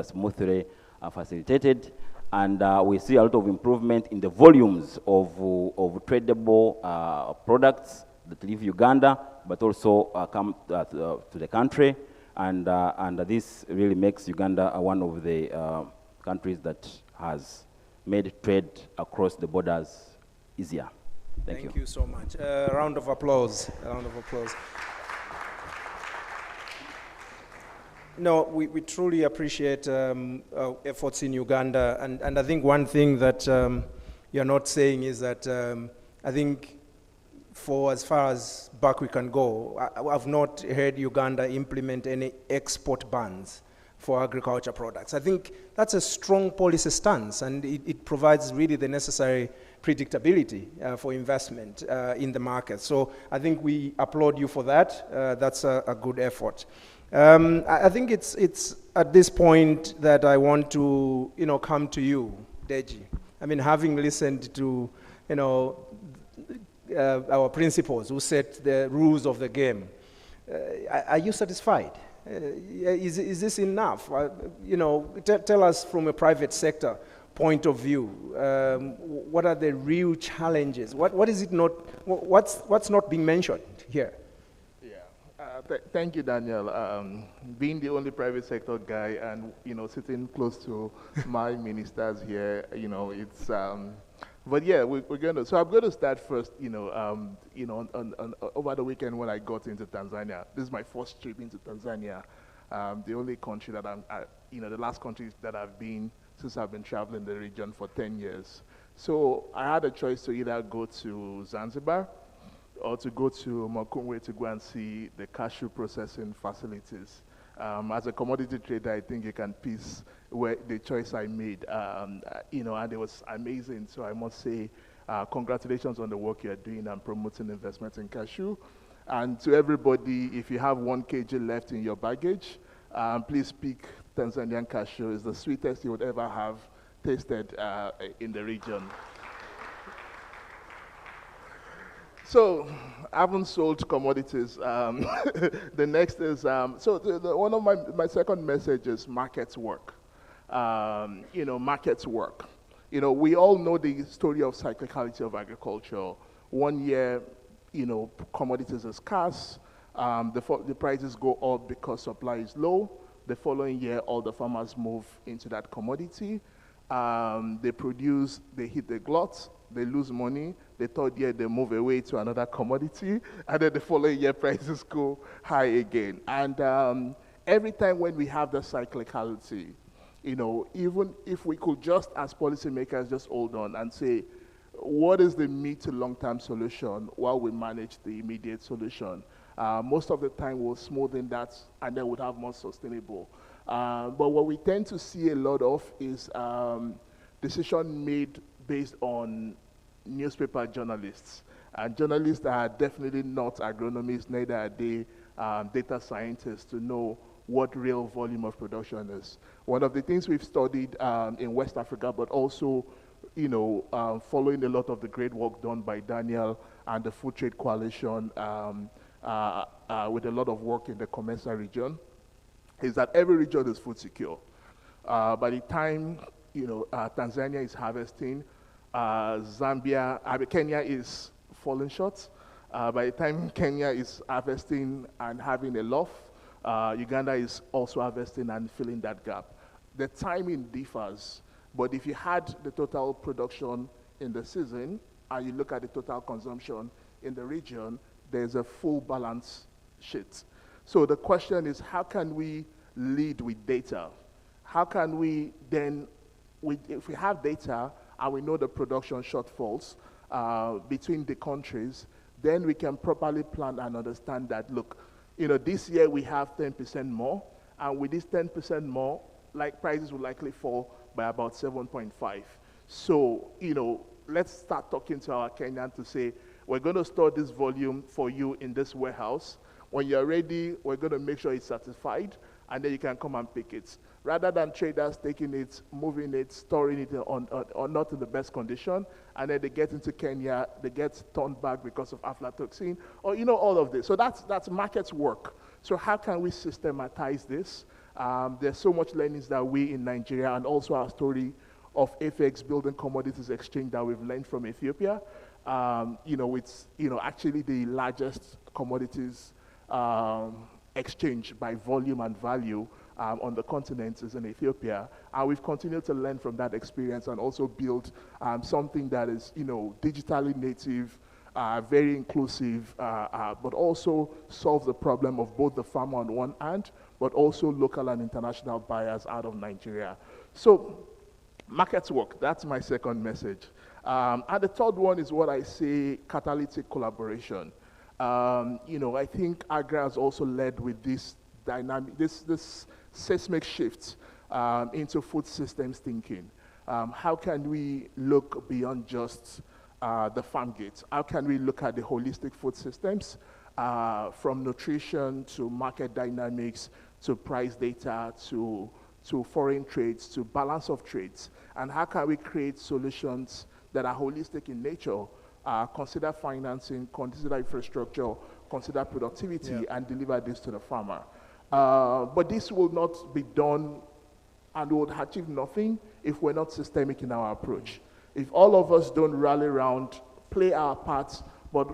smoothly facilitated. And we see a lot of improvement in the volumes of tradable products that leave Uganda, but also come to the country. And this really makes Uganda one of the countries that has made trade across the borders easier. Thank you. Thank you so much. A round of applause. A round of applause. No, we truly appreciate efforts in Uganda, and I think one thing that you're not saying is that I think for as far as back we can go, I've not heard Uganda implement any export bans for agriculture products. I think that's a strong policy stance, and it provides really the necessary predictability for investment in the market. So I think we applaud you for that. That's a good effort. I think it's at this point that I want to, come to you, Deji. I mean, having listened to, our principals who set the rules of the game. Are you satisfied? Is this enough? Tell us from a private sector point of view, what are the real challenges? What is it not, what's not being mentioned here? Thank you, Daniel. Being the only private sector guy and, sitting close to my ministers here, it's, but yeah, we're going to, so I'm going to start first, over the weekend when I got into Tanzania. This is my first trip into Tanzania. The only country that the last country that I've been since I've been traveling the region for 10 years. So I had a choice to either go to Zanzibar or to go to Makungwe to go and see the cashew processing facilities. As a commodity trader, I think you can piece where the choice I made, and it was amazing. So I must say, congratulations on the work you're doing and promoting investment in cashew. And to everybody, if you have 1 kg left in your baggage, please pick Tanzanian cashew. It's the sweetest you would ever have tasted in the region. So, I haven't sold commodities. The next is, one of my second message is markets work. Markets work. We all know the story of cyclicality of agriculture. 1 year, commodities are scarce. The prices go up because supply is low. The following year, all the farmers move into that commodity. They produce, they hit the glut, they lose money. The third year, they move away to another commodity. And then the following year, prices go high again. And every time when we have the cyclicality, even if we could just, as policymakers, just hold on and say, what is the mid to long-term solution while we manage the immediate solution? Most of the time, we'll smoothen that, and then we'll have more sustainable. But what we tend to see a lot of is decision made based on newspaper journalists. And journalists are definitely not agronomists, neither are they data scientists to know what real volume of production is. One of the things we've studied in West Africa, but also following a lot of the great work done by Daniel and the Food Trade Coalition with a lot of work in the Comesa region, is that every region is food secure. By the time Tanzania is harvesting, Kenya is falling short. By the time Kenya is harvesting and having a loaf, Uganda is also harvesting and filling that gap. The timing differs, but if you had the total production in the season and you look at the total consumption in the region, there's a full balance sheet. So the question is, how can we lead with data? How can we then, if we have data and we know the production shortfalls between the countries, then we can properly plan and understand that, look, this year we have 10% more, and with this 10% more, prices will likely fall by about 7.5. So, let's start talking to our Kenyan to say, we're going to store this volume for you in this warehouse. When you're ready, we're going to make sure it's certified, and then you can come and pick it. Rather than traders taking it, moving it, storing it or not in the best condition, and then they get into Kenya, they get turned back because of aflatoxin, or all of this. So that's markets work. So how can we systematize this? There's so much learnings that we in Nigeria, and also our story of FX building commodities exchange that we've learned from Ethiopia. It's actually the largest commodities exchange by volume and value on the continent is in Ethiopia. And we've continued to learn from that experience and also build something that is, digitally native, very inclusive, but also solves the problem of both the farmer on one hand, but also local and international buyers out of Nigeria. So markets work, that's my second message. And the third one is what I say, catalytic collaboration. I think Agra has also led with this dynamic, this seismic shift into food systems thinking. How can we look beyond just the farm gate? How can we look at the holistic food systems from nutrition to market dynamics to price data to foreign trades to balance of trades? And how can we create solutions that are holistic in nature consider financing, consider infrastructure, consider productivity, and deliver this to the farmer. But this will not be done and would achieve nothing if we're not systemic in our approach. If all of us don't rally around, play our parts, but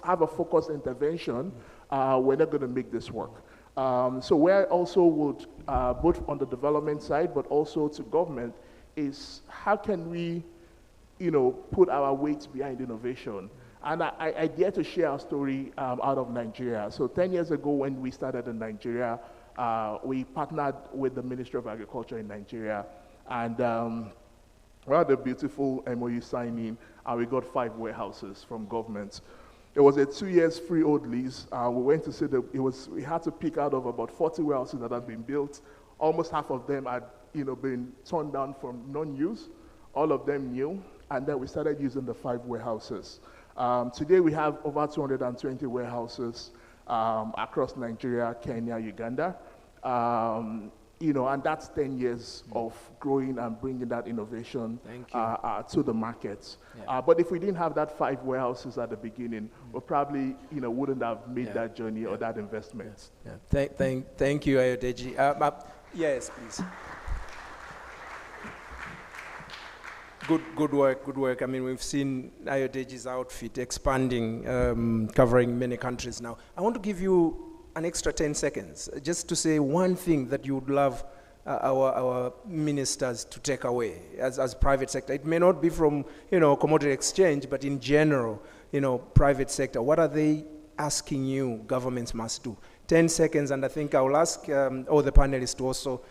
have a focused intervention, we're not going to make this work. So where also would, both on the development side, but also to government, is how can we, put our weight behind innovation? And I dare to share a story out of Nigeria. So 10 years ago when we started in Nigeria, we partnered with the Ministry of Agriculture in Nigeria, and we had a beautiful MOU signing, and we got 5 warehouses from government. It was a 2 years freehold lease. We went to see we had to pick out of about 40 warehouses that had been built. Almost half of them had, been torn down from non-use. All of them new, and then we started using the 5 warehouses. Today we have over 220 warehouses across Nigeria, Kenya, Uganda. And that's 10 years of growing and bringing that innovation to the markets. Yeah. But if we didn't have that 5 warehouses at the beginning, we probably wouldn't have made that journey or that investment. Yeah. Thank you, Ayodeji. Yes, please. Good work. I mean, we've seen Ayodeji's outfit expanding, covering many countries now. I want to give you an extra 10 seconds, just to say one thing that you would love our ministers to take away as private sector. It may not be from, commodity exchange, but in general, private sector. What are they asking you governments must do? 10 seconds, and I think I will ask all the panelists to also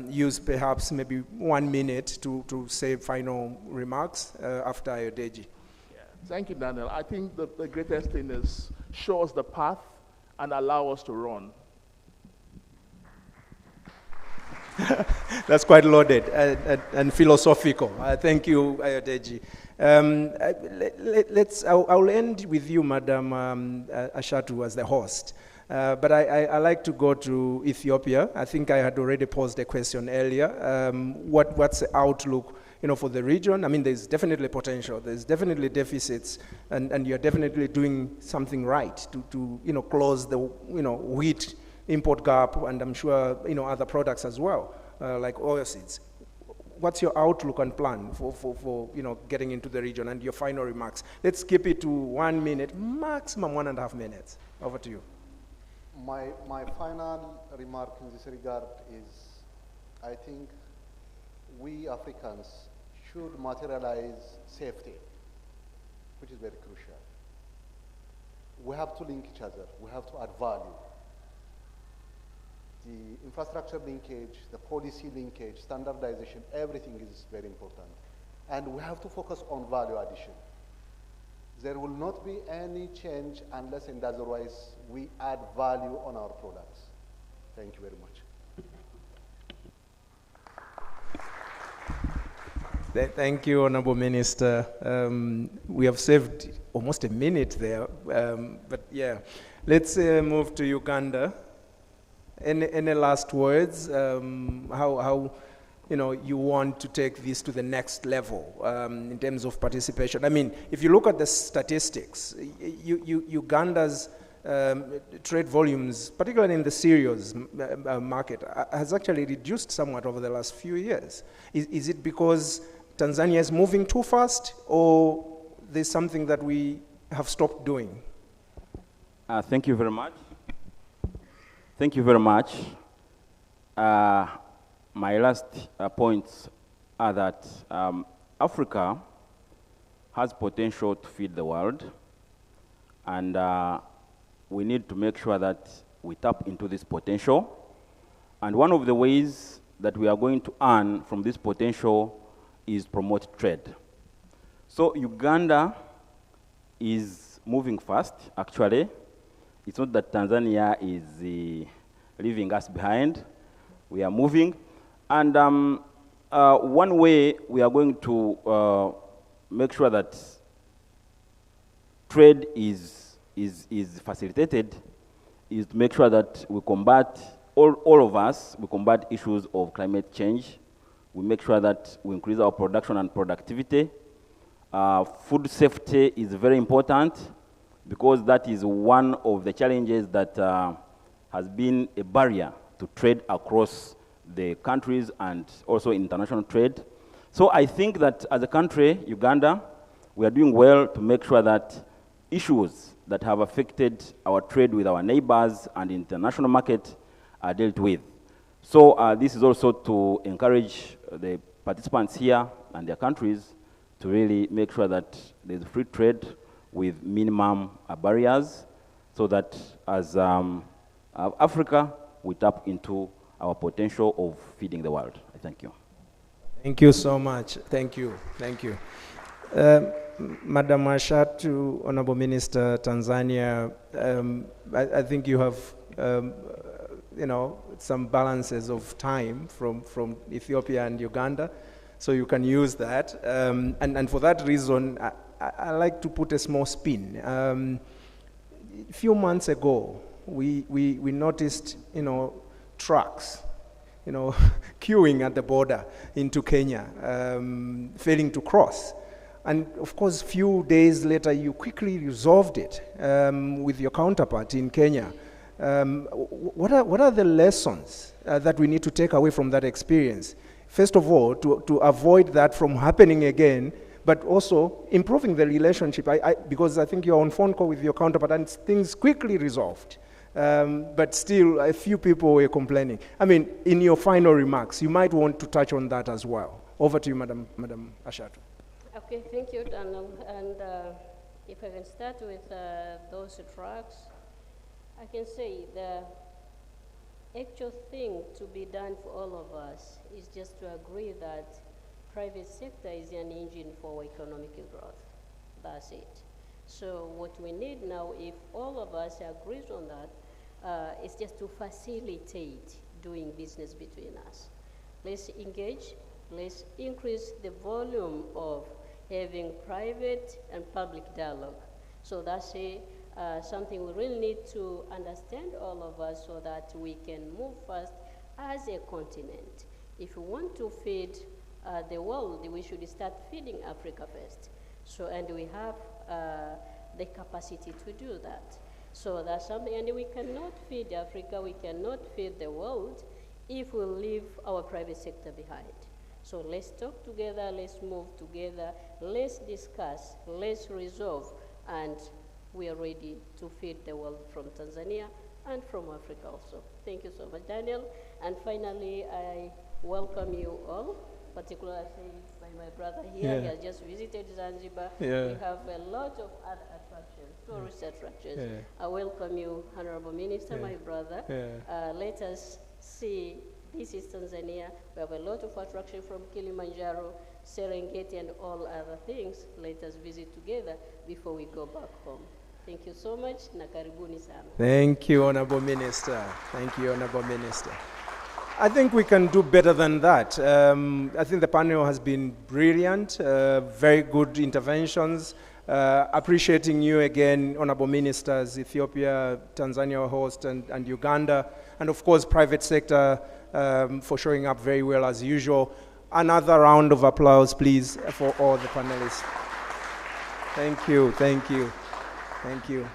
use perhaps maybe 1 minute to say final remarks after Ayodeji. Yeah. Thank you, Daniel. I think the greatest thing is show us the path and allow us to run. That's quite loaded and philosophical. Thank you, Ayodeji. I'll end with you, Madam Ashatu, as the host. But I like to go to Ethiopia. I think I had already posed a question earlier. What's the outlook, for the region? I mean, there's definitely potential. There's definitely deficits, and you're definitely doing something right to close the wheat import gap, and I'm sure other products as well, like oilseeds. What's your outlook and plan for getting into the region, and your final remarks? Let's keep it to 1 minute, maximum 1.5 minutes. Over to you. My final remark in this regard is, I think we Africans should materialize safety, which is very crucial. We have to link each other. We have to add value. The infrastructure linkage, the policy linkage, standardization, everything is very important. And we have to focus on value addition. There will not be any change unless and otherwise we add value on our products. Thank you very much. Thank you, Honorable Minister. We have saved almost a minute there, but yeah. Let's move to Uganda. Any last words? How you want to take this to the next level in terms of participation? I mean, if you look at the statistics, Uganda's trade volumes, particularly in the cereals market, has actually reduced somewhat over the last few years. Is it because Tanzania is moving too fast, or there's something that we have stopped doing? Thank you very much. Thank you very much. My last points are that Africa has potential to feed the world, and we need to make sure that we tap into this potential. And one of the ways that we are going to earn from this potential is promote trade. So Uganda is moving fast, actually. It's not that Tanzania is leaving us behind. We are moving. And one way we are going to make sure that trade is facilitated is to make sure that we combat, all of us, we combat issues of climate change. We make sure that we increase our production and productivity. Food safety is very important because that is one of the challenges that has been a barrier to trade across the countries and also international trade. So I think that as a country, Uganda, we are doing well to make sure that issues that have affected our trade with our neighbors and international market are dealt with. So this is also to encourage the participants here and their countries to really make sure that there's free trade with minimum barriers, so that as Africa, we tap into our potential of feeding the world. Thank you. Thank you so much. Thank you. Thank you. Madam Ashatu, Honorable Minister, Tanzania, I think you have, some balances of time from Ethiopia and Uganda, so you can use that. And for that reason, I like to put a small spin. A few months ago, we noticed, trucks, queuing at the border into Kenya, failing to cross. And of course, few days later, you quickly resolved it with your counterpart in Kenya. What are the lessons that we need to take away from that experience? First of all, to avoid that from happening again, but also improving the relationship. Because I think you're on phone call with your counterpart and things quickly resolved. But still, a few people were complaining. I mean, in your final remarks, you might want to touch on that as well. Over to you, Madam Ashatu. Okay, thank you, Daniel. And if I can start with those trucks, I can say the actual thing to be done for all of us is just to agree that private sector is an engine for economic growth. That's it. So what we need now, if all of us agree on that, is just to facilitate doing business between us. Let's engage, let's increase the volume of having private and public dialogue. So that's something we really need to understand, all of us, so that we can move fast as a continent. If we want to feed the world, we should start feeding Africa first. So, and we have the capacity to do that. So that's something, and we cannot feed Africa, we cannot feed the world if we leave our private sector behind. So let's talk together, let's move together, let's discuss, let's resolve, and we are ready to feed the world from Tanzania and from Africa also. Thank you so much, Daniel. And finally, I welcome you all, particularly by my brother here. Yeah. He has just visited Zanzibar. Yeah. We have a lot of other attractions, tourist attractions. Yeah. I welcome you, Honorable Minister, Yeah. my brother. Yeah. Let us see, this is Tanzania. We have a lot of attraction from Kilimanjaro, Serengeti, and all other things. Let us visit together before we go back home. Thank you so much, na karibuni sana. Thank you, Honorable Minister. Thank you, Honorable Minister. I think we can do better than that. I think the panel has been brilliant, very good interventions. Appreciating you again, Honorable Ministers, Ethiopia, Tanzania host, and Uganda, and of course, private sector for showing up very well as usual. Another round of applause, please, for all the panelists. Thank you, thank you, thank you.